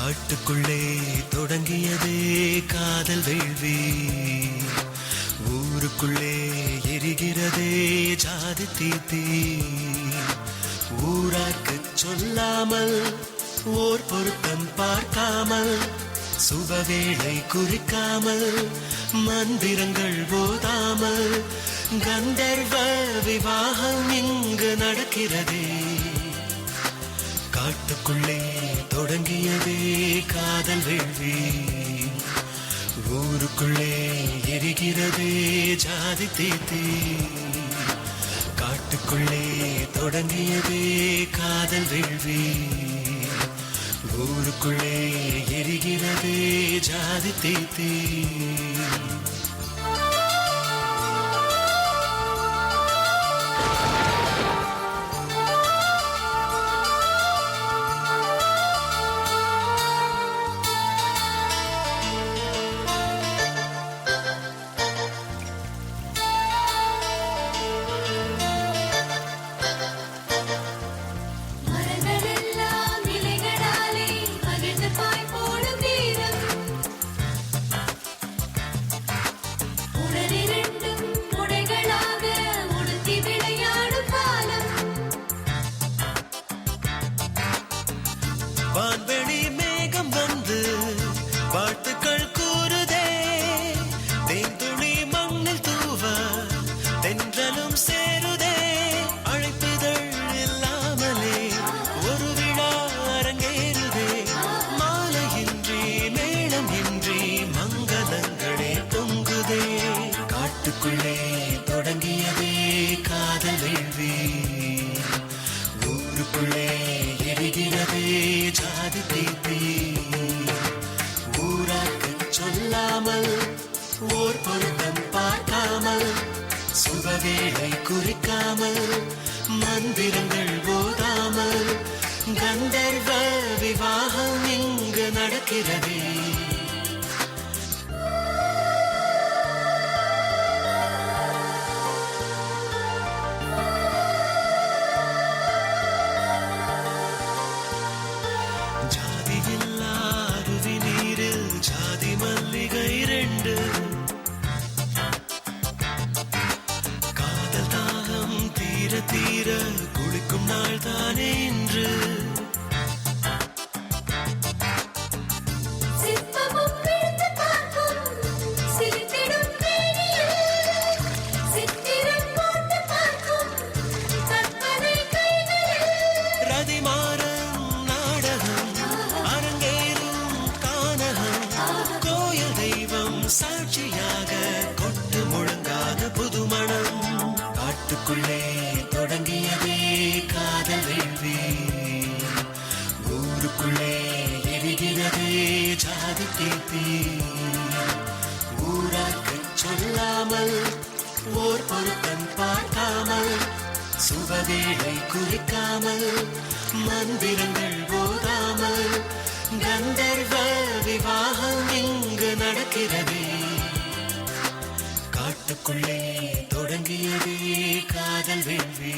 காட்டுக்குள்ளே தொடங்கியதே காதல் வேள்வி, ஊருக்குள்ளே எரிகிறதே ஜாதி தீத்தி. ஊரார்க்கு சொல்லாமல் ஓர் பொருத்தம் பார்க்காமல், சுபவேளை குறிக்காமல், மந்திரங்கள் போதாமல், கந்தர்வ விவாகம் இங்கு நடக்கிறதே. காட்டுக்குள்ளே தொடங்கியதே காதல் வேள்வி, ஊருக்குள்ளே எரிகிறதே ஜாதி தீத்தி. காட்டுக்குள்ளே தொடங்கியதே காதல் வேள்வி, ஊருக்குள்ளே எரிகிறதே ஜாதி தீத்தி. வான்வெளி மேகம் வந்து வாழ்த்துக்கள் கூறுதே, தேன்துளி மண்ணில் தூவ தென்றலும் சேருதே. அழைப்புதழ் இல்லாமலே ஒரு விழா அரங்கேறுதே, மாலையின்றி மேளம் இன்றி மங்களங்களே பொங்குதே. காட்டுக்குள்ளே தொடங்கியதே காதல் வேள்வி, ஊருக்குள்ளே எரிகிறதே ஜாதி தீத்தி. ஊராக்கு சொல்லாமல் ஓர் பொருத்தம் பார்க்காமல், சுபவேளை குறிக்காமல், மந்திரங்கள் போதாமல், கந்தர்வ விவாகம் இங்கு நடக்கிறதே. ஜாதியில்லாருவி நீரில் ஜாதி மல்லிகை ரெண்டு, காதல் தாகம் தீர தீர குளிக்கும் நாள் தானே இன்று. சாட்சியாக கொட்டு முழங்காத புதுமணம். காட்டுக்குள்ளே தொடங்கியதே காதல் வேள்வி, ஊருக்குள்ளே எரிகிறதே ஜாதி தீத்தி. ஊராக்கு சொல்லாமல் ஓர் பொருத்தம் பார்க்காமல், சுபவேளை குறிக்காமல், மந்திரங்கள் போதாமல், கந்தர்வ விவாகம் இங்கு நடக்கிறதே. காட்டுக்குள்ளே தொடங்கியதே காதல் வேள்வி.